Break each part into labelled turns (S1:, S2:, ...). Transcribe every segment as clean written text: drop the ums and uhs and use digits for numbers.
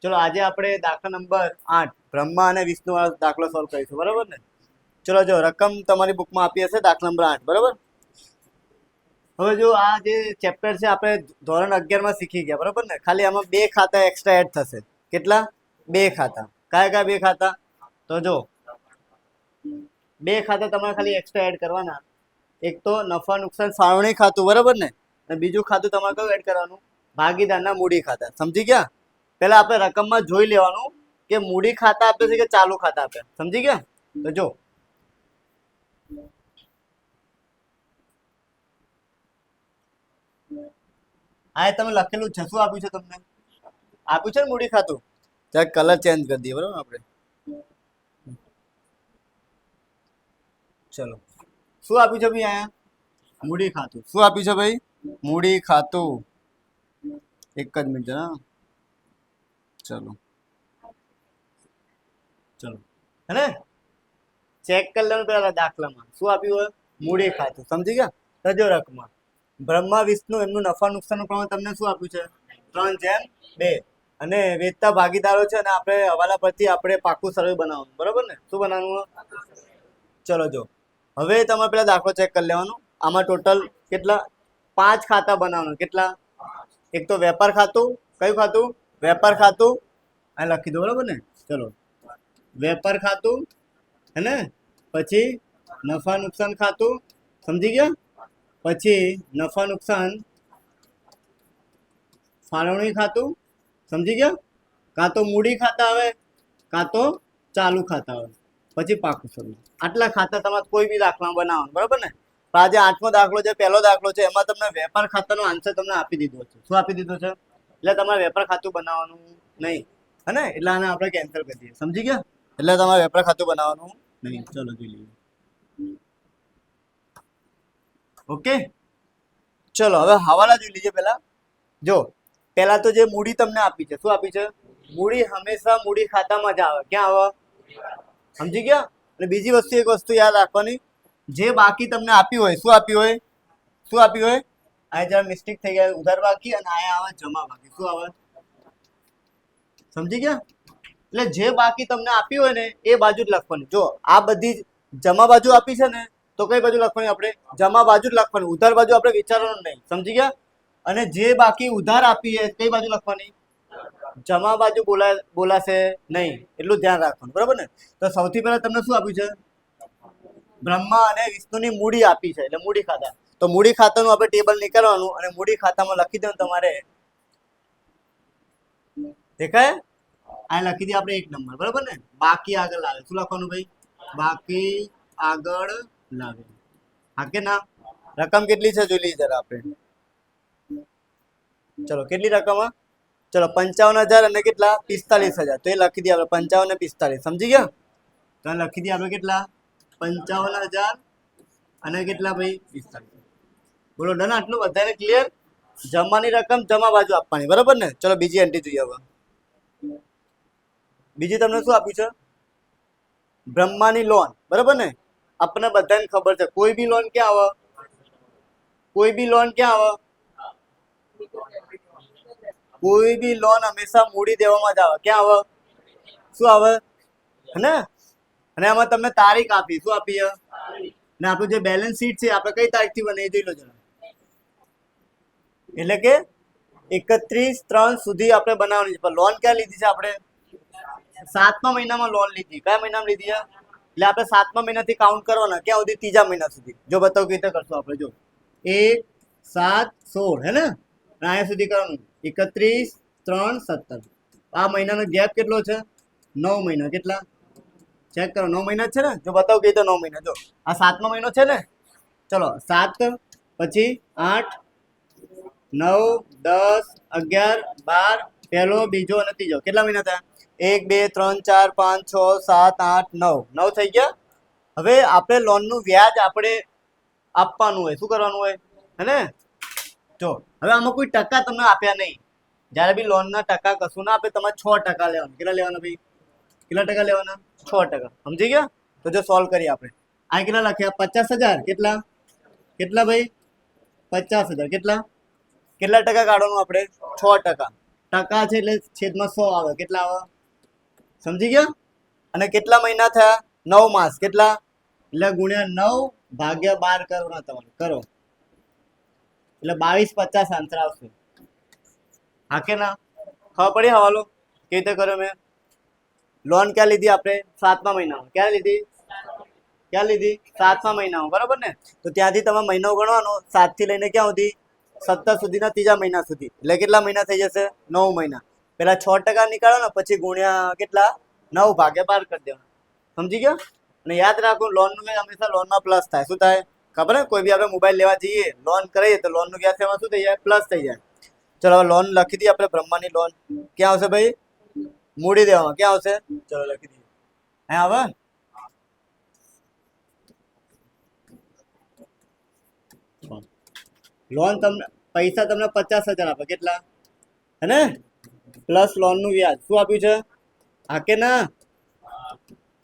S1: ચલો આજે આપણે દાખલા નંબર 8 બ્રહ્મા અને વિષ્ણુ વાળો દાખલો સોલ્વ કરીશું, બરાબર ને? ચલો જો રકમ તમારી બુકમાં આપી હશે દાખલા નંબર 8, બરાબર. હવે જો આ જે ચેપ્ટર છે આપણે ધોરણ 11 માં શીખી ગયા, બરાબર ને? ખાલી આમાં બે ખાતા એક્સ્ટ્રા એડ થશે. કેટલા? બે ખાતા. કયા કયા બે ખાતા? તો જો બે ખાતા તમારે ખાલી એક્સ્ટ્રા એડ કરવાના. એક તો નફા નુકસાન ફાળવણી ખાતું, બરાબર ને? અને બીજું ખાતું તમારે કયું એડ કરવાનું? ભાગીદારના મૂડી ખાતા. સમજી ગયા? પહેલા આપણે રકમમાં જોઈ લેવાનું કે મૂડી ખાતા આપે છે કે ચાલુ ખાતા આપે. સમજી ગયા? તો જો આ તમે લખેલું છે. શું આપ્યું છે તમને? આપ્યું છે ને મૂડી ખાતું. ચાલ કલર ચેન્જ કરી દઈએ, બરાબર આપણે. ચલો શું આપ્યું છે ભાઈ? અહીંયા મૂડી ખાતું. શું આપ્યું છે ભાઈ? મૂડી ખાતું. એક જ મિનિટ. હા ચલો ચલો હે ને ચેક કરી લેવાનું પેલા દાખલામાં શું આપ્યું હોય? મૂડી ખાતું. સમજી ગયા? તજો રકમા બ્રહ્મા વિષ્ણુ એમનું નફા નુકસાનનું પ્રમાણ તમને શું આપ્યું છે? 3:2. અને વેચતા ભાગીદારો છે અને આપણે હવાલા પરથી આપણે પાકું સર્વે બનાવવાનું, બરાબર ને? શું બનાવવાનું? ચલો જો હવે તમારે પેલા દાખલો ચેક કરી લેવાનો. આમાં ટોટલ કેટલા? 5 ખાતા બનાવવાનું. કેટલા? એક તો વેપાર ખાતું. કયું ખાતું? વેપાર ખાતું. આ લખી દો, બરાબર ને? ચલો વેપાર ખાતું હે ને, પછી નફા નુકસાન ખાતું. સમજી ગયા? પછી નફા નુકસાન ફાળવણી ખાતું. સમજી ગયા? કાં તો મૂડી ખાતા આવે કાં તો ચાલુ ખાતા આવે. પછી પાકું સર્વે. આટલા ખાતા તમારે કોઈ બી દાખલામાં બનાવવાનું, બરાબર ને? પણ આજે 8મો દાખલો છે, પહેલો દાખલો છે, એમાં તમને વેપાર ખાતાનો આન્સર તમને આપી દીધો છે. શું આપી દીધો છે? એટલે તમારે વેપાર ખાતું બનાવવાનું નહીં, હે ને? એટલે આને આપણે કેન્સલ કરી દઈએ. સમજી ગયા? એટલે તમારે વેપાર ખાતું બનાવવાનું નહીં. ચલો જોઈ લઈએ. ઓકે ચલો હવે હવાલા જોઈ લીજે. પેલા જો પેલા તો જે મૂડી તમને આપી છે, શું આપી છે? મૂડી હંમેશા મૂડી ખાતામાં જ આવે. ક્યાં આવે? સમજી ગયા? અને બીજી વસ્તુ એક વસ્તુ યાદ રાખવાની, જે બાકી તમને આપ્યું હોય, શું આપ્યું હોય? શું આપ્યું હોય? આ જરા મિસ્ટેક થઈ ગયા, ઉધાર બાકી અને આયા આવે જમા બાકી. શું આવે? સમજી ગયા? એટલે જે બાકી તમને આપ્યું હોય ને એ બાજુ જ લખવાની. જો આ બધી જમા બાજુ આપી છે ને, તો કઈ બાજુ લખવાની? આપણે જમા બાજુ જ લખવાની. ઉધાર બાજુ આપણે વિચારવાનું નહીં. સમજી ગયા? અને જે બાકી ઉધાર આપી છે કઈ બાજુ લખવાની? જમા બાજુ બોલાશે નહીં. એટલું ધ્યાન રાખવાનું, બરાબર ને? તો સૌથી પહેલા તમને શું આપ્યું છે? બ્રહ્મા અને વિષ્ણુની મૂડી આપી છે, એટલે મૂડી ખાતા. તો મૂડી ખાતાનું આપણે ટેબલ નીકળવાનું અને મૂડી ખાતામાં લખી દેવાનું તમારે. દેખાય? આ લખી દઈએ આપણે 1 નંબર, બરાબર ને? બાકી આગળ લાવે. શું લખવાનું ભાઈ? બાકી આગળ લાવે. હા કે ના? રકમ કેટલી છે જોઈ લઈએ જરા આપણે. ચલો કેટલી રકમ? ચલો 55,000 અને કેટલા? 45,000. તો એ લખી દઈએ આપણે 55 અને 45. સમજી ગયા? તો લખી દઈએ આપણે કેટલા? 55,000 અને કેટલા ભાઈ? 45. બોલો ડન? આટલું બધાને ક્લિયર? જમાની રકમ જમા બાજુ આપવાની, બરાબર ને? ચલો બીજી એન્ટ્રી જોઈએ હવે. બીજી તમને શું આપ્યું છે? બ્રહ્માની લોન, બરાબર ને? આપણને બધાને ખબર છે કોઈ બી લોન ક્યાં આવે? કોઈ બી લોન ક્યાં આવે? કોઈ બી લોન હંમેશા મૂડી દેવામાં જ આવે. ક્યાં આવે? શું આવે? હે ને? અને આમાં તમને તારીખ આપી. શું આપી? ને આપણું જે બેલેન્સ શીટ છે આપણે કઈ તારીખથી બને એ જોઈ લો જરા. એટલે કે 31/3 સુધી આપણે બનાવવાની છે. પણ લોન ક્યાં લીધી છે આપણે? 7મા મહિનામાં લોન લીધી. કયા મહિનામાં લીધી છે? એટલે આપણે 7મા મહિનાથી કાઉન્ટ કરવાના. ક્યાં સુધી? 3જા મહિના સુધી. જો બતાવો કેવી રીતે કરશું આપણે. જો 1, 7, 16 હે ને? અહીંયા સુધી કરવાનું. 31, 3, 17. આ મહિનાનો ગેપ કેટલો છે? 9 મહિના. કેટલા? ચેક કરો. 9 મહિના છે ને? જો બતાવો કે 9 મહિના. જો આ 7મા મહિનો છે ને? ચલો 7 પછી 8, 9, 10, 11, 12, પહેલો, બીજો અને ત્રીજો. કેટલા મહિના થયા? 1, 2, 3, 4, 5, 6, 7, 8, 9. 9 થઈ ગયા. હવે આપણે લોનનું વ્યાજ આપણે આપવાનું હોય. શું કરવાનું હોય? હે ને? જો હવે આમાં કોઈ ટકા તમને આપ્યા નહીં. જ્યારે બી લોનના ટકા કશું ના આપે, તમારે 6% લેવાના. કેટલા લેવાના ભાઈ? કેટલા ટકા લેવાના? 6%. સમજી ગયા? તો જો સોલ્વ કરીએ આપણે. આ કેટલા લખ્યા? 50,000. કેટલા? કેટલા ભાઈ? 50,000. કેટલા? કેટલા ટકા કાઢવાનું આપણે? 6%. ટકા છે એટલે છેદમાં 100 આવે. કેટલા આવે? સમજી ગયા? અને કેટલા મહિના થયા? 9 માસ. કેટલા? એટલે ગુણ્યા 9 ભાગ્યા 12 કરવાના તમારે. કરો એટલે 2250 આન્સર આવશે. હા કે ના? ખબર પડી હવાલો કેવી રીતે કર્યો મેં? લોન ક્યાં લીધી આપણે? 7મા મહિનામાં. ક્યારે લીધી? ક્યાં લીધી? 7મા મહિનામાં. બરાબર ને? તો ત્યાંથી તમે મહિનો ગણવાનો 7 થી લઈને ક્યાં સુધી? 17 સુધીના ત્રીજા મહિના સુધી. એટલે કેટલા મહિના થઈ જશે? 9 મહિના. પેલા 6% નીકાળો ને પછી ગુણ્યા કેટલા? 9 ભાગ્યા 12 કરી દેવાનું. સમજી ગયા? અને યાદ રાખો લોનનું વ્યાજ હંમેશા લોનમાં પ્લસ થાય. શું થાય? ખબર ને? કોઈ બી આપણે મોબાઈલ લેવા જઈએ, લોન કરીએ તો લોનનું વ્યાજ એમાં શું થઈ જાય? પ્લસ થઈ જાય. ચલો હવે લોન લખી દઈએ આપણે. બ્રહ્માની લોન ક્યાં આવશે ભાઈ? મૂડી દેવામાં. ક્યાં આવશે? ચલો લખી દઈએ. હે હવે લોન તમને પૈસા તમને 50,000 આપે. કેટલા? હે ને? પ્લસ લોન નું વ્યાજ શું આપ્યું છે? હા કે ના?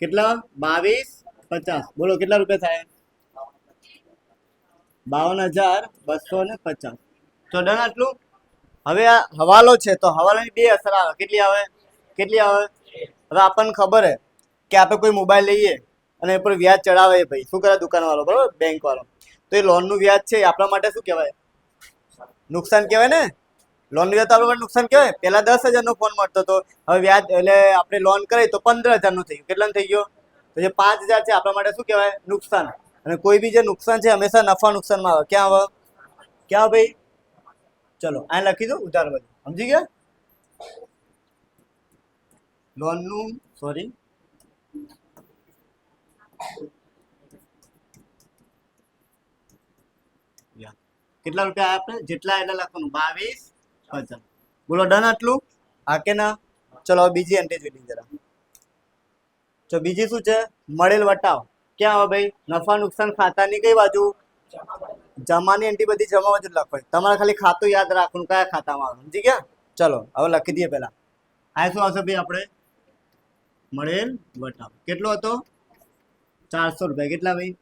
S1: કેટલા? 2250. બોલો કેટલા રૂપિયા થાય? 52,250. તો ડન આટલું. હવે આ હવાલો છે તો હવાલાની બે અસર આવે. કેટલી આવે? કેટલી આવે? હવે આપણને ખબર હે કે આપણે કોઈ મોબાઈલ લઈએ અને એ પર વ્યાજ ચડાવે ભાઈ. શું કરે દુકાનવાળો? બરોબર, બેંક વાળો. તો એ લોનનું વ્યાજ છે આપણા માટે શું કહેવાય? નુકસાન કહેવાય ને? લોન લીધા તો આપણા માટે નુકસાન કહેવાય. પહેલા 10,000 નો ફોન મળતો હતો, હવે વ્યાજ એટલે આપણે લોન કરી તો 15,000 નો થઈ ગયો. કેટલાનો થઈ ગયો? તો જે 5,000 છે આપણા માટે શું કહેવાય? નુકસાન. અને કોઈ બી જે નુકસાન છે હંમેશા નફા નુકસાનમાં આવે. ક્યાં આવે? ક્યાં ભાઈ? ચલો આ લખી દો ઉધાર બાજુ. સમજી ગયા? લોનનું સોરી કેટલા રૂપિયા આપણે જેટલા એટલે લખવાનું 2250. બોલો ડન આટલું? હા કે ના? ચલો બીજી એન્ટ્રી જોઈ લઈએ જરા. તો બીજી શું છે? મળેલ વટાવ. ક્યાં આવે ભાઈ? નફા નુકસાન ખાતાની કઈ બાજુ? જમાની એન્ટ્રી બધી જમા બાજુ લખવાની. તમારે ખાલી ખાતું યાદ રાખવાનું કયા ખાતામાં આવે. સમજી ગયા? ચલો હવે લખી દઈએ પેલા. આ શું આવશે ભાઈ આપણે? મળેલ વટાવ કેટલો હતો? 400 રૂપિયા. કેટલા ભાઈ?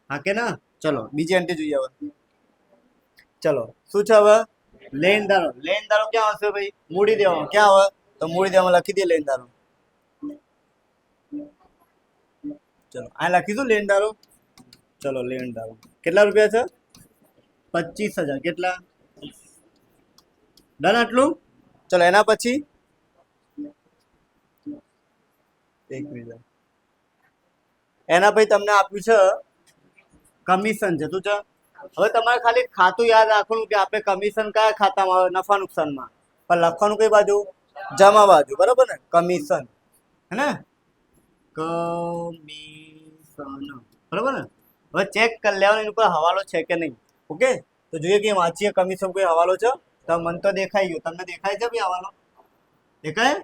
S1: હા કે ના? ચલો બીજી એન્ટ્રી જોઈએ હવે. ચલો શું છે હવે? લેનદારો. લેનદારો ક્યાં આવશે ભાઈ? મૂડી દેવામાં. ક્યાં આવે? તો મૂડી દેવામાં લખી દઈએ લેનદારો. ચલો આ લખીશું લેનદારો. ચલો લેનદારો કેટલા રૂપિયા છે? 25,000. કેટલા? ડન આટલું? ચલો એના પછી એક મિનિટ. એના પછી તમને આપ્યું છે કમિશન છે. શું છે? હવે તમારે ખાલી ખાતું યાદ રાખવાનું કે આપણે કમિશન કયા ખાતામાં આવે? નફા નુકસાનમાં. પણ લખવાનું કઈ બાજુ? જમા બાજુ. બરોબર ને? કમિશન હે ને? કમિશન. બરોબર ને? હવે ચેક કરી લેવાનું એની ઉપર હવાલો છે કે નહીં. ઓકે, તો જોઈએ કે વાંચીએ કમિશન કોઈ હવાલો છે તો મન તો દેખાઈ ગયો. તમને દેખાય છે ભાઈ હવાલો? દેખાય?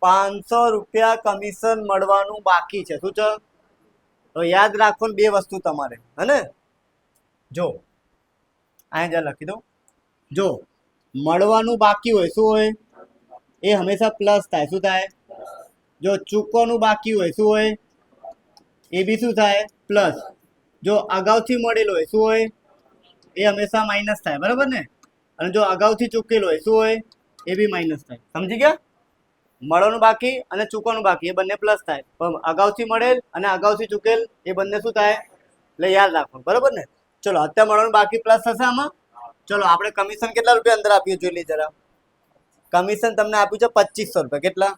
S1: 500 રૂપિયા કમિશન મળવાનું બાકી છે. શું છે? તો યાદ રાખો બે વસ્તુ તમારે. હે ને? જો અહીં જ્યાં લખી દો. જો મળવાનું બાકી હોય શું હોય? એ હંમેશા પ્લસ થાય. શું થાય? જો ચૂકવાનું બાકી હોય શું હોય? એ બી શું થાય? પ્લસ. જો અગાઉથી મળેલો હોય શું હોય? એ હંમેશા માઇનસ થાય. બરાબર ને? અને જો અગાઉથી ચૂકેલો હોય શું હોય? એ બી માઇનસ થાય. સમજી ગયા? મળવાનું બાકી અને ચૂકવાનું બાકી એ બંને પ્લસ થાય. પણ અગાઉથી મળેલ અને અગાઉથી ચૂકેલ એ બંને શું થાય? એટલે યાદ રાખો. બરાબર ને? ચલો અત્યારે મળવાનું બાકી પ્લસ થશે આમાં. ચલો આપણે કમિશન કેટલા રૂપિયા અંદર આપ્યું જોઈ લઈએ જરા. કમિશન તમને આપ્યું છે 2500 રૂપિયા. કેટલા?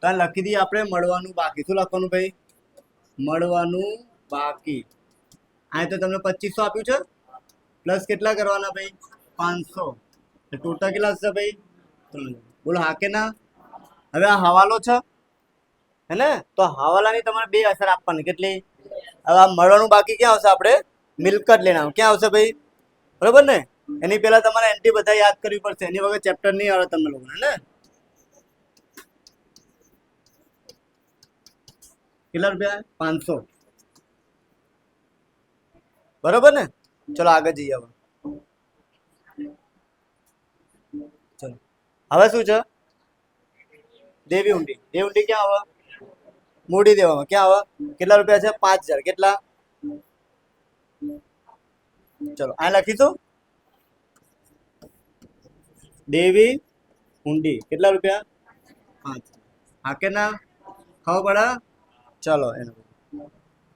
S1: તો લખી દઈએ આપણે મળવાનું બાકી. શું લખવાનું ભાઈ? મળવાનું બાકી. આ તો તમને 2500 આપ્યું છે પ્લસ કેટલા કરવાના ભાઈ? 500. ટોટલ કેટલા થશે ભાઈ? 3. બોલો હા કે ના? હવે આ હવાલો છે હે ને? તો હવાલાની તમારે બે અસર આપવાની. કેટલી? હવે આ મળવાનું બાકી ક્યાં આવશે? આપણે મિલકત લેના. ક્યાં આવશે ભાઈ? બરોબર ને? એની પહેલા તમારે એન્ટ્રી બધા યાદ કરવી પડશે. એની વગર ચેપ્ટર નહીં આવે તમને લોકોને. ને કેટલા રૂપિયા? 500. બરોબર ને? ચલો આગળ જઈએ હવે. ચલો હવે શું છે? દેવી ઊંડી. દેવી ઊંડી ક્યાં આવે? મૂડી દેવામાં. ક્યાં આવે? કેટલા રૂપિયા છે? 5,000. કેટલા? ચલો આ લખીશું દેવી ઊંડી કેટલા રૂપિયા 5 હા કે ના ખબર પડે ચલો એનું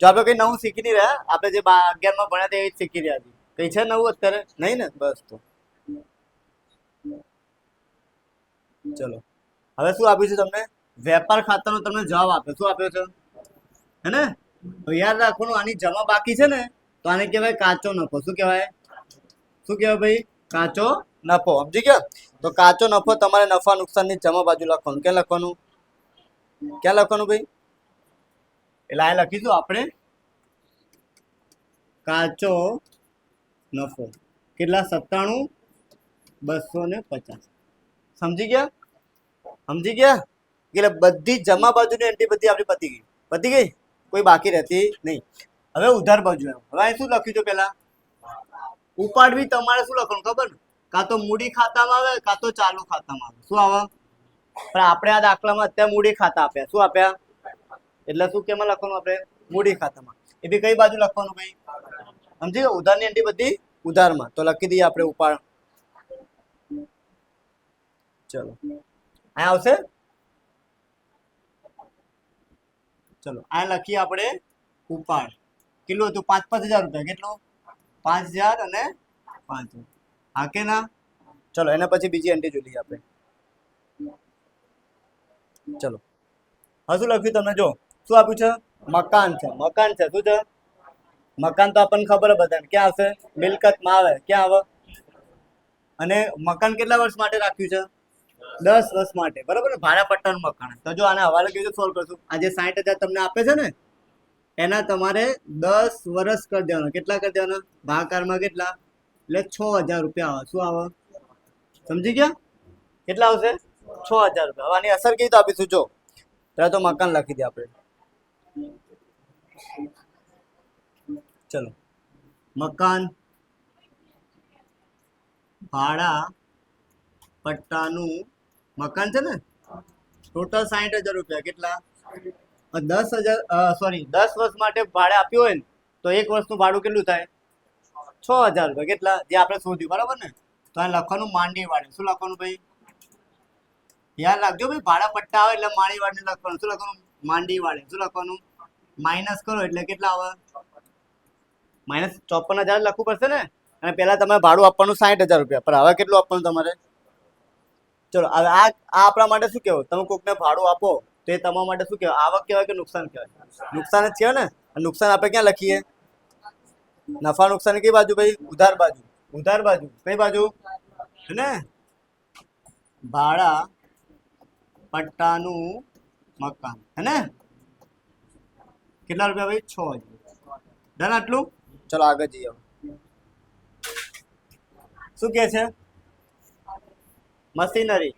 S1: જો આપણે કઈ નવું શીખી નહીં રહ્યા આપણે જે 11 માં ભણ્યા તે એ જ શીખી રહ્યા છીએ કઈ છે નવું અત્યારે નહીં ને બસ તો ચલો હવે શું આપ્યું છે તમને વેપાર ખાતાનો તમને જવાબ આપ્યો શું આપ્યો છે હે ને તો યાદ રાખવાનું આની જમા બાકી છે ને તો આને કહેવાય કાચો નફો શું કહેવાય ભાઈ કાચો નફો સમજી ગયા તો કાચો નફો તમારે નફા નુકસાનની જમા બાજુ લખવાનું ક્યાં લખવાનું ભાઈ એટલે આ લખીશું આપણે કાચો નફો કેટલા 97,250 સમજી ગયા એટલે બધી જમા બાજુની એન્ટ્રી બધી આપણી પતી ગઈ કોઈ બાકી રહેતી નહીં હવે ઉધાર બાજુ હવે અહીં શું લખ્યું છે પેલા ઉપાડવી તમારે શું લખવાનું ખબર ને કાં તો મૂડી ખાતામાં આવે કાં તો ચાલુ ખાતામાં આવે શું આવે પણ આપણે આ દાખલામાં અત્યારે મૂડી ખાતા આપ્યા શું આપ્યા એટલે શું કેમાં લખવાનું આપણે મૂડી ખાતામાં એ બી કઈ બાજુ લખવાનું ભાઈ સમજી ગયો ઉધારની એન્ટ્રી બધી ઉધારમાં તો લખી દઈએ આપણે ઉપાડ ચલો અહીંયા આવશે ચલો આ લખીએ આપણે ઉપાડ કેટલું હતું 5,000 રૂપિયા કેટલું 5,000 અને 5 હા કે ના ચલો એના પછી બીજી એન્ટ્રી જોઈ લઈએ આપણે ચલો હા શું લખ્યું તમને જો શું આપ્યું છે મકાન છે શું છે મકાન તો આપણને ખબર બધાને ક્યાં આવશે મિલકતમાં આવે ક્યાં આવે અને મકાન કેટલા વર્ષ માટે રાખ્યું છે 10 વર્ષ માટે બરાબર ને ભાડા પટ્ટાનું મકાન તો જો આને હવાલે કેવી રીતે સોલ્વ કરશું આ જે 60,000 તમને આપે છે ને એના તમારે 10 વર્ષ કરી દેવાના કેટલા કરી દેવાના ભાગાકારમાં કેટલા એટલે 6,000 રૂપિયા આવે શું આવે સમજી ગયા કેટલા આવશે 6,000 રૂપિયા હવે આની અસર કેવી રીતે આપીશું જો ત્યારે તો મકાન લખી દે આપણે ચલો મકાન ભાડા પટ્ટાનું મકાન છે ને ટોટલ 60,000 રૂપિયા કેટલા 10 વર્ષ માટે ભાડે આપ્યું હોય ને તો એક વર્ષનું ભાડું કેટલું થાય 6,000 રૂપિયા કેટલા જે આપણે શોધ્યું બરાબર ને તો આ લખવાનું માંડી વાડે શું લખવાનું ભાઈ યાદ રાખજો ભાઈ ભાડા પટ્ટા આવે એટલે માંડી વાડે લખવાનું શું લખવાનું માંડી વાડે શું લખવાનું માઇનસ કરો એટલે કેટલા આવે -54,000 લખવું પડશે ને અને પહેલા તમારે ભાડું આપવાનું 60,000 રૂપિયા પણ હવે કેટલું આપવાનું તમારે ચલો હવે આ આપણા માટે શું કહેવાય તમે કોકને ભાડું આપો તો એ તમારા માટે શું કહેવાય આવક કહેવાય કે નુકસાન કહેવાય નુકસાન જ કહેવાય ને નુકસાન આપણે ક્યાં લખીએ નફા નુકસાન કઈ બાજુ ભાઈ ઉધાર બાજુ કઈ બાજુ હે ને ભાડા પટ્ટાનું મકાન હે ને કેટલા રૂપિયા ભાઈ 6,000 ડન આટલું ચલો આગળ જઈએ શું કહે છે મશીનરી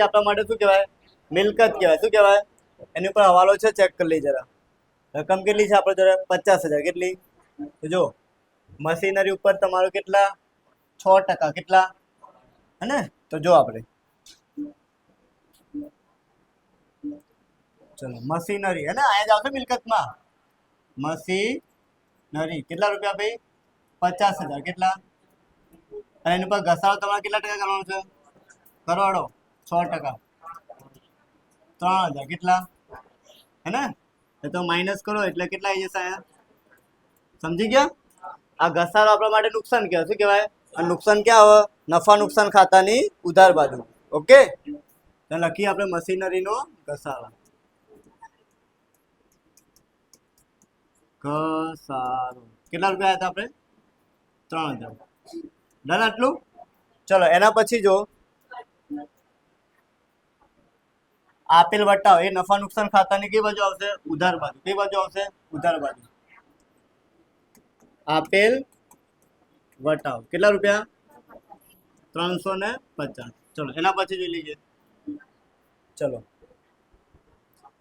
S1: આપણા માટે શું કહેવાય મિલકત કહેવાય શું કહેવાય એની ઉપર હવાલો છે ચેક કરી લઈ જરા રકમ કેટલી છે આપણે જરા 50,000 કેટલી તો જો મશીનરી ઉપર તમારું કેટલા 6% કેટલા હે ને તો જો આપણે ચલો મશીનરી હે ને અહીંયા જ આવશે મિલકતમાં મશીનરી કેટલા રૂપિયા ભાઈ 50,000 કેટલા અને એની પર ઘસારો તમારે કેટલા ટકા કરવાનો છે કરોડો 6% 3,000 કેટલા હે ને એ તો માઇનસ કરો એટલે કેટલા આવી જશે અહીંયા સમજી ગયા આ ઘસારો આપણા માટે નુકસાન કહેવાય શું કહેવાય અને નુકસાન ક્યાં આવે નફા નુકસાન ખાતાની ઉધાર બાજુ ઓકે તો લખીએ આપણે મશીનરીનો ઘસારો કેટલા રૂપિયા હતા આપણે 3,000 ડન આટલું ચલો એના પછી જો આપેલ વટાવ એ નફા નુકસાન ખાતાની કઈ બાજુ આવશે ઉધાર બાજુ કઈ બાજુ આવશે ઉધાર બાજુ આપેલ વટાવ કેટલા રૂપિયા 350 ચલો એના પછી જોઈ લઈએ ચલો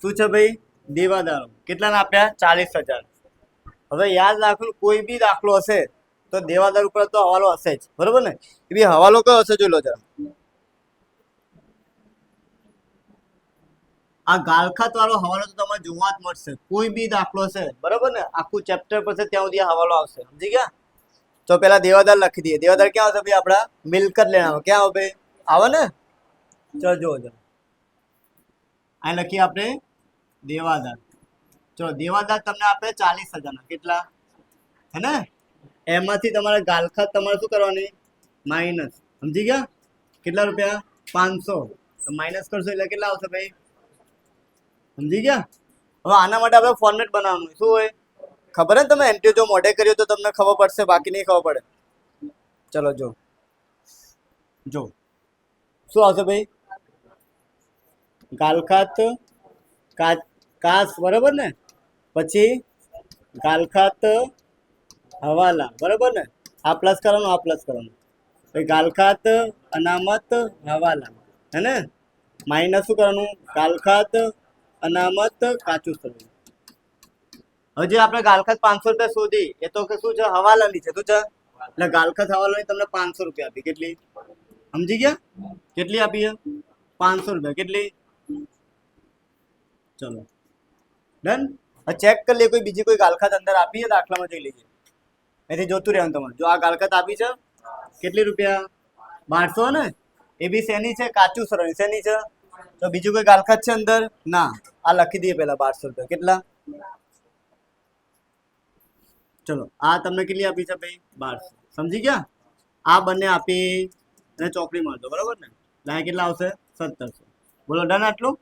S1: શું છે ભાઈ દેવાદારો કેટલાના આપ્યા 40,000 હવે યાદ રાખવાનું કોઈ બી દાખલો હશે તો દેવાદાર ઉપર તો હવાલો હશે જ બરોબર ને એ બી હવાલો કયો હશે જોઈ લો જરા આ ગાલખાત વાળો હવાલો તો તમારે જોવા જ મળશે કોઈ બી દાખલો હશે બરોબર ને આખું ચેપ્ટર પર છે ત્યાં સુધી હવાલો આવશે સમજી ગયા તો પેલા દેવાદાર લખી દઈએ દેવાદાર ક્યાં આવશે ભાઈ આપડા મિલકત લેણા ક્યાં આવે ભાઈ આવે ને ચલો જુઓ ચલો આ લખીએ આપણે દેવાદાર. ચલો દેવાદાર તમને આપે 40,000 કેટલા હે ને એમાંથી તમારે ગાલખાત તમારે શું કરવાની માઇનસ સમજી ગયા કેટલા રૂપિયા 500 માઇનસ કરશો એટલે કેટલા આવશે ભાઈ સમજી ગયા. હવે આના માટે આપણે ફોર્મેટ બનાવવાનું શું હોય ખબર હે તમે એન્ટ્રી જો મોઢે કર્યો તો તમને ખબર પડશે બાકી નહીં ખબર પડે. ચલો જો જો શું આવશે ભાઈ ગાલખાત કાસ બરાબર ને પછી ગાલખાત હવાલા બરાબર ને આ પ્લસ કરવાનું આ પ્લસ કરવાનું પછી ગાલખાત અનામત હવાલા હે ને માઇનસ શું કરવાનું ગાલખાત અનામત કાચું કરવાનું. હવે જે આપણે ગાલખાત 500 રૂપિયા શોધી એ તો શું છે હવાલાની છે શું છે એટલે ગાલખાત હવાલાની તમને 500 રૂપિયા આપી કેટલી સમજી ગયા કેટલી આપી 500 રૂપિયા કેટલી ચલો ડન. ચેક કરી લે કોઈ બીજી કોઈ ગાલખાત અંદર આપી છે દાખલામાં જોઈ લેજે એથી જોતું રહેવાનું તમારે. જો આ ગાલખાત આપી છે કેટલી રૂપિયા 1200 ને એ બી શેની છે કાચું સરળ શેની છે તો બીજું કોઈ ગાલખાત છે અંદર ના આ લખી દઈએ પહેલા 1200 રૂપિયા કેટલા ચલો આ તમને કેટલી આપી છે ભાઈ 1200 સમજી ગયા. આ બંને આપી અને ચોકડી મારજો બરાબર ને એટલે કેટલા આવશે 1700 બોલો ડન આટલું.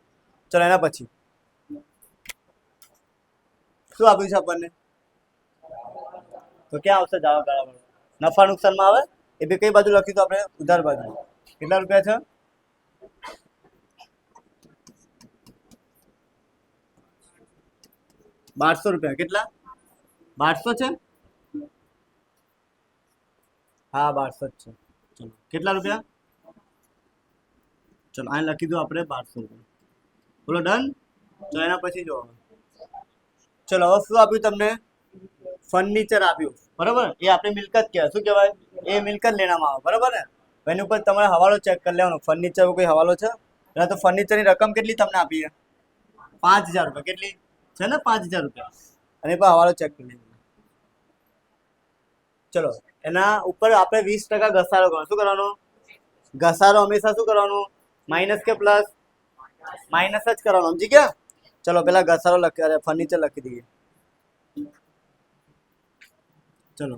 S1: ચલો એના પછી શું આપ્યું છે આપણને તો ક્યાં આવશે જવાબ બરાબર નફા નુકસાનમાં આવે એ બી કઈ બાજુ લખ્યું તો આપણે ઉધાર બાજુ કેટલા રૂપિયા છે 1200 રૂપિયા કેટલા 1200 છે હા 1200 જ છે. ચલો કેટલા રૂપિયા ચલો આ લખી દો આપણે 1200 રૂપિયા બોલો ડન. તો એના પછી જો ચલો હવે શું આપ્યું તમને ફર્નિચર આપ્યું બરાબર એ આપણે મિલકત કહેવાય શું કહેવાય એ મિલકત લેવામાં આવે બરાબર ને એની ઉપર તમારે હવાલો ચેક કરી લેવાનો ફર્નિચર કોઈ હવાલો છે એટલે તો ફર્નિચરની રકમ કેટલી તમને આપી છે 5000 રૂપિયા કેટલી છે ને 5000 રૂપિયા અને પણ હવાલો ચેક કરી લેવાનો. ચલો એના ઉપર આપણે 20% ઘસારો કરવાનો શું કરવાનો ઘસારો હંમેશા શું કરવાનું માઇનસ કે પ્લસ માઇનસ જ કરવાનો સમજી ગયા. ચલો પેલા ઘસારો લખી અરે ફર્નિચર લખી દઈએ ચલો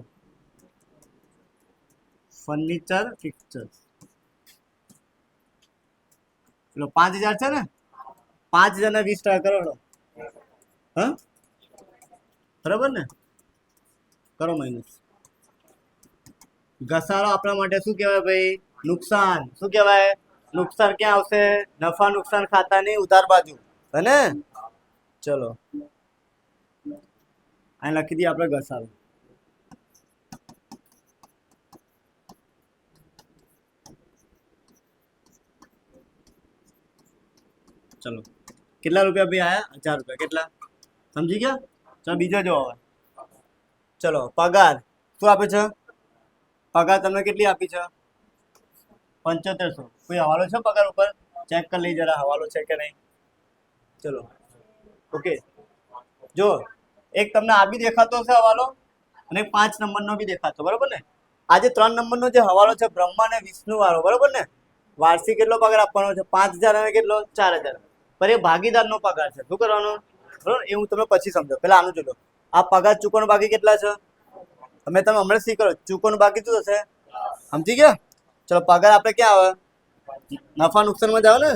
S1: ફર્નિચર ફિક્ચર્સ ચલો 5000 છે ને 5000 ને 20% કરો હા બરાબર ને કરો માઇનસ. ઘસારો આપણા માટે શું કહેવાય ભાઈ નુકસાન શું કહેવાય નુકસાન ક્યાં આવશે નફા નુકસાન ખાતાની ઉધાર બાજુ હે ને. ચલો અહીં લખી દઈએ આપણે ઘસારો ચલો કેટલા રૂપિયા ભાઈ આયા 1000 રૂપિયા કેટલા સમજી ગયા. ચલો બીજો જો હવે ચલો પગાર શું આપે છે પગાર તમને કેટલી આપી છે 7500 કોઈ હવાલો છે પગાર ઉપર ચેક કરી લઈ જરા હવાલો છે કે નહીં. ચલો ઓકે જો એક તમને આ બી દેખાતો હશે હવાલો અને 5 નંબરનો બી દેખાતો બરાબર ને. આજે 3 નંબરનો જે હવાલો છે બ્રહ્મા અને વિષ્ણુ વાળો બરાબર ને વાર્ષિક કેટલો પગાર આપવાનો છે 5000 અને કેટલો 4000 પર એ ભાગીદારનો પગાર છે શું કરવાનો બરાબર એ હું તમને પછી સમજો પેલા આનું જોજો આ પગાર ચૂકવવાનો બાકી કેટલા છે તમે હમણાં શીખો ચૂકવવાનું બાકી શું થશે સમજી ગયા. ચલો પગાર આપણે ક્યાં આવે નફા નુકસાનમાં જાવ ને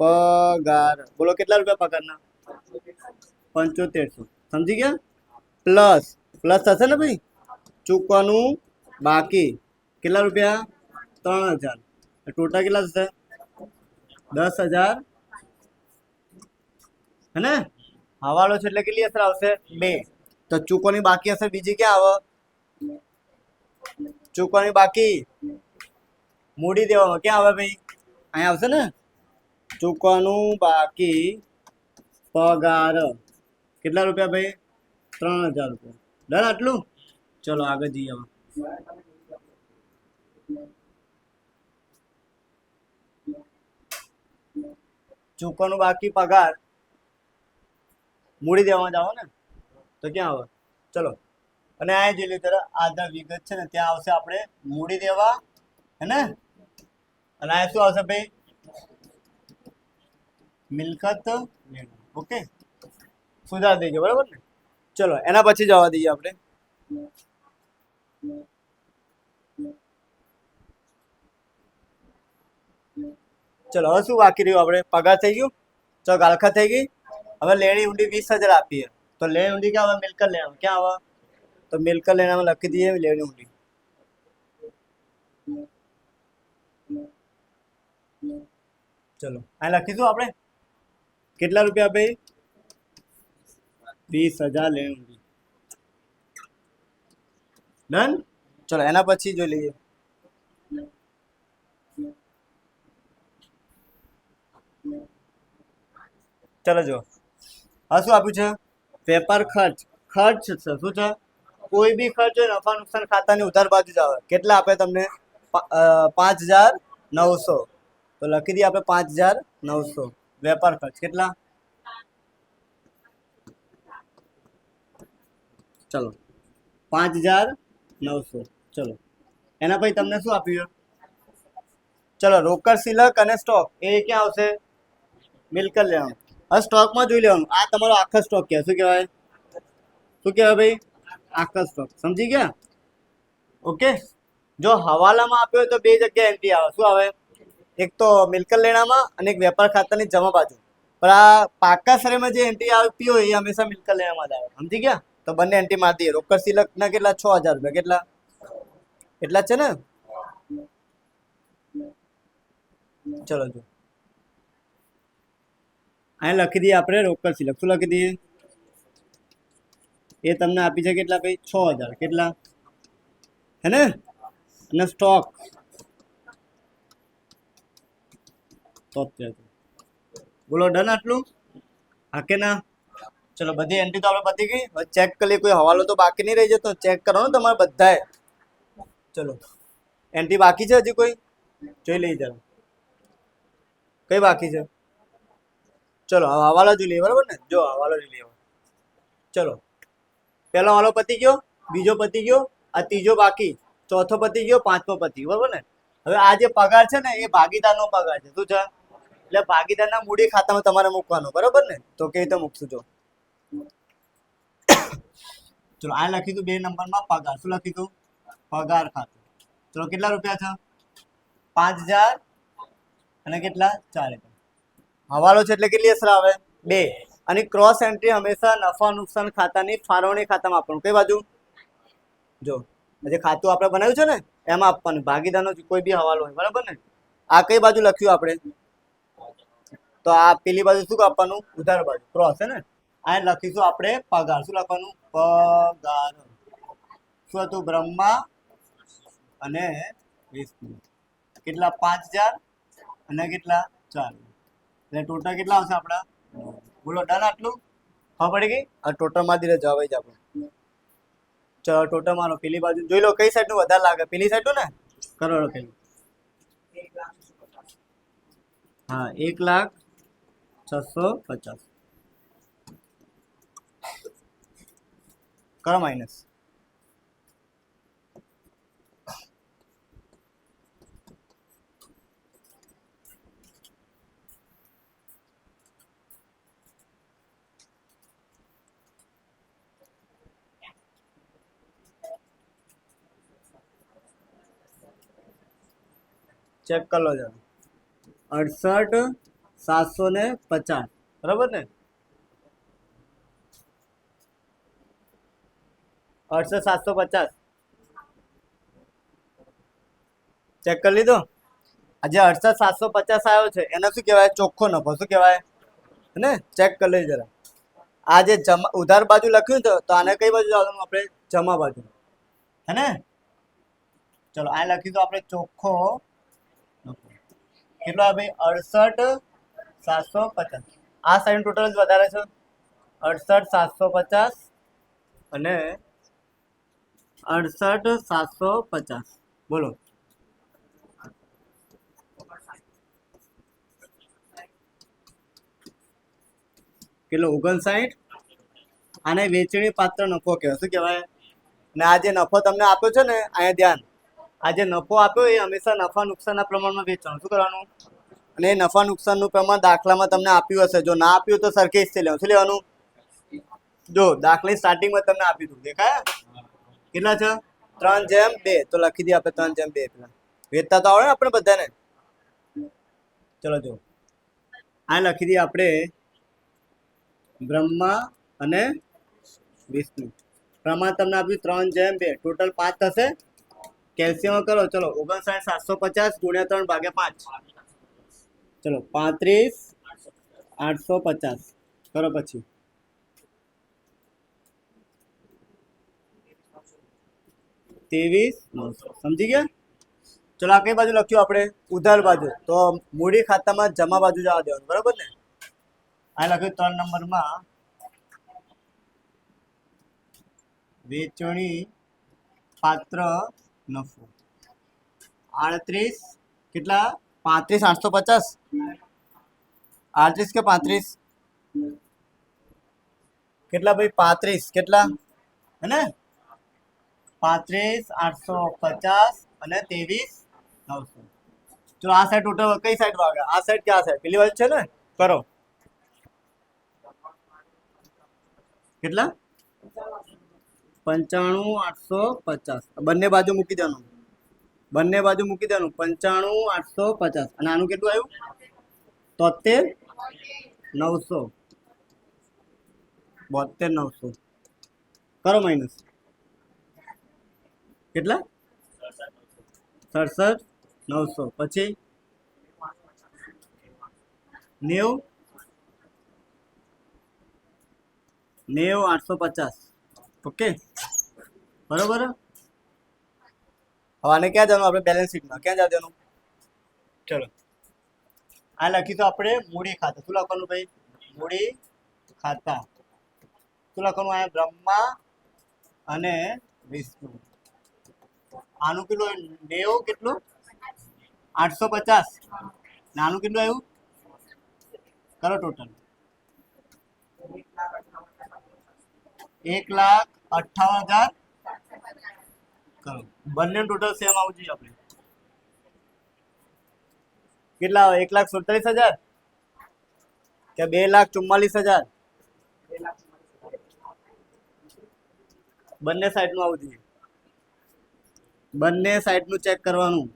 S1: પગાર બોલો કેટલા રૂપિયા પગારના 7500 સમજી ગયા પ્લસ પ્લસ થશે ને ભાઈ ચૂકવાનું બાકી કેટલા રૂપિયા 3000 ટોટલ કેટલા થશે 10000 હે ને હવાલો છે એટલે કેટલી અસર આવશે 2 તો ચૂકવણી બાકી અસર બીજી ક્યાં આવે ચૂકવણી બાકી મૂડી દેવામાં ક્યાં આવે ભાઈ અહીંયા આવશે ને ચૂકવવાનું બાકી પગાર કેટલા રૂપિયા ભાઈ 3000 રૂપિયા ડન આટલું. ચલો આગળ જઈએ હવે ચૂકવવાનું બાકી પગાર મૂડી દેવામાં જાઓ ને તો ક્યાં આવે ચલો અને આ જોઈ લો ત્યારે આધાર વિગત છે ને ત્યાં આવશે આપણે મૂડી દેવા હે ને અને આ શું આવશે ભાઈ મિલકત ઓકે સુધાર દેજો બરાબર ને. ચલો એના પછી જવા દઈએ આપણે. ચલો હવે શું બાકી રહ્યું આપણે? પગાર થઈ ગયું, ચલો ગાલખા થઈ ગઈ. હવે લેણી ઊંડી 20,000 આપીએ તો લેણી ઊંડી ક્યાં આવે? મિલકત લેણામાં ક્યાં આવે? તો મિલકત લેણામાં લખી દઈએ લેણી ઊંડી. ચલો આ લખીશું આપણે કેટલા રૂપિયા ભાઈ? 20,000 લેણી ઊંડી. ડન. ચલો એના પછી જોઈ લઈએ. ચલો જો હા શું આપ્યું છે? વેપાર ખર્ચ. ખર્ચ છે શું છે? કોઈ બી ખર્ચ હોય નફા નુકસાન ખાતાની ઉધાર બાજુ જ આવે. કેટલા આપે તમને? 5,900. તો લખી દઈએ આપણે 5,900 વેપાર ખર્ચ. કેટલા? ચલો 5,900. ચલો એના પછી તમને શું આપ્યું? ચલો રોકડ સિલક અને સ્ટોક એ ક્યાં આવશે? મિલકત લેવાનું. હવે સ્ટોકમાં જોઈ લેવાનું. આ તમારો આખો સ્ટોક કહેવાય. શું કહેવાય? શું કહેવાય ભાઈ? આખો સ્ટોક. સમજી ગયા? ઓકે. જો હવાલામાં આપ્યો હોય તો બે જગ્યાએ એન્ટ્રી આવે. શું આવે? એક તો મિલકત લેણામાં અને એક વેપાર ખાતાની જમા બાજુ. પણ આ પાકા શ્રેણીમાં જે એન્ટ્રી આપી હોય એ હંમેશા મિલકત લેણામાં જ આવે. સમજી ગયા? તો બંને એન્ટ્રી મારી દઈએ. રોકડ સિલક ના કેટલા? 6,000 રૂપિયા. કેટલા? એટલા છે ને? ચલો જો અહીં લખી દઈએ આપણે રોકડ સિલક. શું લખી દઈએ? એ તમને આપી છે કેટલા ભાઈ? 6,000. કેટલા? હે ને? અને સ્ટોક 73. બોલો ડન આટલું? હા કે ના? ચલો બધી એન્ટ્રી તો આપણે પતી ગઈ. હવે ચેક કરી કોઈ હવાલો તો બાકી નહીં રહી જતો. ચેક કરવાનો તમારે બધાએ. ચલો એન્ટ્રી બાકી છે હજી કોઈ? જોઈ લઈએ જરા. કઈ બાકી છે? ચલો હવાલો જોઈ લઈએ બરાબર ને. જો હવાલો જોઈ લઈએ. ચલો પહેલો હવાલો પતી ગયો, બીજો પતી ગયો, આ ત્રીજો બાકી, ચોથો પતી ગયો, પાંચમો પતી ગયો બરાબર ને. હવે આ જે પગાર છે ને એ ભાગીદારનો પગાર છે. શું છે? એટલે ભાગીદારના મૂડી ખાતામાં તમારે મૂકવાનો બરાબર ને. તો કેવી રીતે મૂકશું જો? ચલો આ લખીશું 2 નંબરમાં પગાર. શું લખીશું? પગાર ખાતું. ચલો કેટલા રૂપિયા છે? 5,000 અને કેટલા? 4,000. હવાલો છે એટલે કેટલી અસર આવે? 2. અને ક્રોસ એન્ટ્રી હંમેશા નફા નુકસાન ખાતાની ફાળવણી ખાતામાં આપવાનું. કઈ બાજુ? જો જે ખાતું આપણે બનાવ્યું છે ને એમાં આપવાનું. ભાગીદારનો કોઈ બી હવાલો હોય બરાબર ને. આ કઈ બાજુ લખ્યું આપણે? તો આ પેલી બાજુ શું આપવાનું? ઉધાર બાજુ. ક્રોસ છે ને. આ લખીશું આપણે પગાર. શું લખવાનું? પગાર. શું હતું? બ્રહ્મા અને વિષ્ણુ. કેટલા? 5,000 અને કેટલા? 4. એટલે ટોટલ કેટલા આવશે આપણા? બોલો ડન આટલું? ખબર પડી ગઈ? આ ટોટલ માં દીધે જવાબ જ આપણો. ચલો ટોટલ મારો પેલી બાજુ જોઈ લો કઈ સાઈડ નું વધારે લાગે? પેલી સાઈડ નું ને? કરો પેલું. હા 1,06,50. કરો માઇનસ. ચેક કરી લો જરા. 68,750 બરાબર ને? 68,750 ચેક કરી લીધો? આજે 68,750 આવ્યો છે એને શું કહેવાય? ચોખ્ખો નફો. શું કહેવાય? ને ચેક કરી લઈએ જરા. આ જે જમા ઉધાર બાજુ લખ્યું તો આને કઈ બાજુ જવાનું? આપણે જમા બાજુ. હે ને? ચલો આ લખી દો આપણે ચોખ્ખો કેટલો ભાઈ? 68,750. આ સાઈડ ટોટલ જ વધારે છે. 68,750 અને 68,750. બોલો કેટલો? 59. આને વેચણી પાત્ર નફો કહેવાય. શું કહેવાય? ને આ જે નફો તમને આપ્યો છે ને અહીંયા ધ્યાન. આ જે નફો આપ્યો એ હંમેશા નફા નુકસાનના પ્રમાણમાં વેચવાનું. શું કરવાનું? અને નફા નુકસાનનું પ્રમાણ દાખલામાં તમને આપ્યું હશે. જો ના આપ્યું તો સરખી જ લેવાનું. શું લેવાનું? જો દાખલા સ્ટાર્ટિંગમાં તમને આપ્યું હતું, દેખાય કેટલા છે? 3/2. તો લખી દઈએ આપણે 3/2. પેલા વેચતા તો આવડે ને આપણે બધાને. ચલો જો આ લખી દઈએ આપણે બ્રહ્મા અને વિષ્ણુ. પ્રમાણ તમને આપ્યું 3/2. ટોટલ 5 થશે. કેલ્શિયમ કરો. ચલો 59,750 ગુણ્યા 3 ભાગ્યા 5. ચલો 35,850 કરો. પછી 23,900. સમજી ગયા? ચલો આ કઈ બાજુ લખ્યું આપણે? ઉધાર બાજુ. તો મૂડી ખાતામાં જમા બાજુ જવા દેવાનું, બરાબર ને? આ લખ્યું 3 નંબરમાં વેચણી પાત્ર નફો 38 કેટલા? 35,850. 38 કે 35 કેટલા ભાઈ? 35 કેટલા હે ને? 35,850 અને 23,900. ચલો આ સાઈડ ટોટલ કઈ સાઈડ વાગે? આ સાઈડ કે આ સાઈડ? પેલી બાજુ છે ને? કરો કેટલા? 95,850. બંને બાજુ મૂકી દેવાનું. બંને બાજુ મૂકી દેવાનું. 95,850. અને આનું કેટલું આવ્યું? 73,900. 72,900 કરો માઇનસ. કેટલા? 67,900. પછી 90,850. ઓકે બરોબર. હવે આને ક્યાં જવાનું? આપણે બેલેન્સ શીટમાં ક્યાં જવા દેવાનું? ચલો આ લખીશું આપણે મૂડી ખાતા. શું લખવાનું ભાઈ? મૂડી ખાતા. શું લખવાનું? આ બ્રહ્મા અને વિષ્ણુ. આનું કેટલું? 90 કેટલું? 850. આનું કેટલું આવ્યું? કરો ટોટલ 1,58,000. કરો બંને ટોટલ સેમ આવું જોઈએ આપણે. કેટલા આવે? 1,47,000 કે 2,44,000? બંને સાઈડ નું આવું જોઈએ. બંને સાઈડ નું ચેક કરવાનું.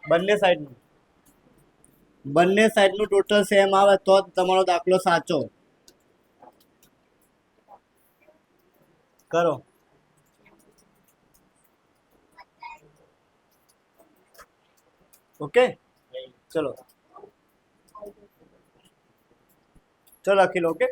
S1: બંને સાઈડ નું ટોટલ સેમ આવે તો જ તમારો દાખલો સાચો. કરો ઓકે. ચલો લખી લો. ઓકે.